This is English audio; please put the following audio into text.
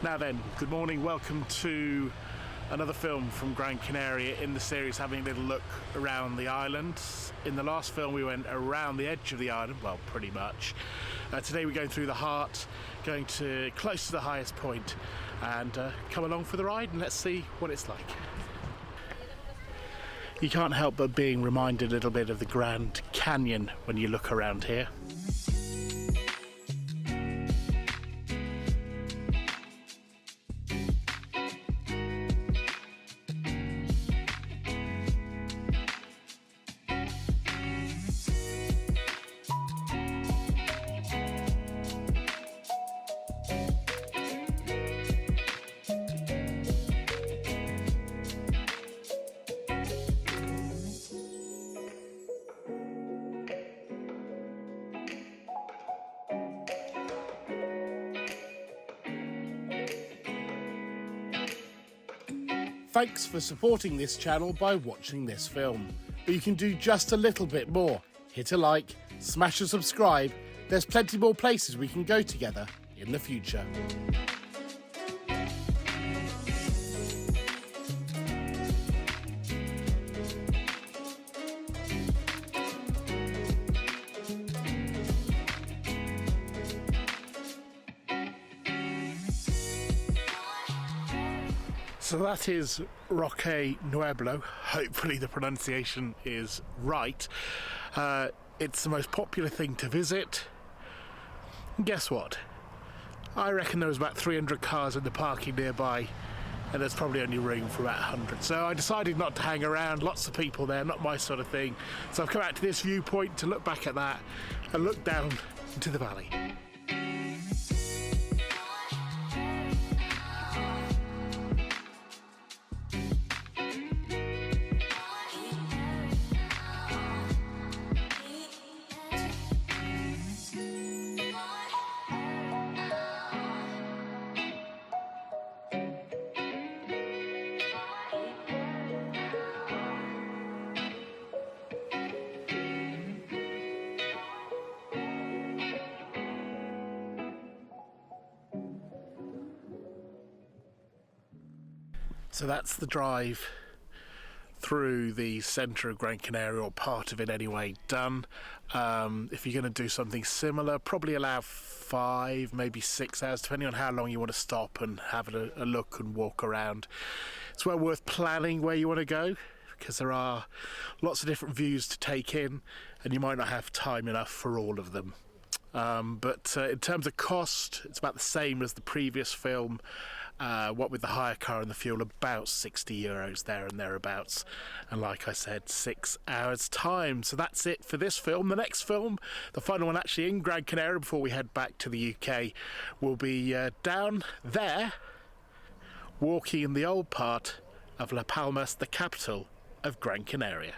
Now then, good morning, welcome to another film from Gran Canaria in the series having a little look around the island. In the last film we went around the edge of the island, well pretty much. Today we're going through the heart, going to close to the highest point, and come along for the ride and let's see what it's like. You can't help but being reminded a little bit of the Grand Canyon when you look around here. Thanks for supporting this channel by watching this film. But you can do just a little bit more. Hit a like, smash a subscribe. There's plenty more places we can go together in the future. So that is Roque Nublo. Hopefully the pronunciation is right. It's the most popular thing to visit. And guess what? I reckon there was about 300 cars in the parking nearby, and there's probably only room for about 100. So I decided not to hang around. Lots of people there, not my sort of thing. So I've come out to this viewpoint to look back at that and look down into the valley. So that's the drive through the centre of Gran Canaria, or part of it anyway, done. If you're going to do something similar, probably allow 5, maybe 6 hours, depending on how long you want to stop and have a look and walk around. It's well worth planning where you want to go, because there are lots of different views to take in and you might not have time enough for all of them. But in terms of cost, it's about the same as the previous film. What with the hire car and the fuel, about €60 there and thereabouts. And like I said, 6 hours time. So that's it for this film. The next film, the final one actually in Gran Canaria before we head back to the UK, will be down there, walking in the old part of La Palmas, the capital of Gran Canaria.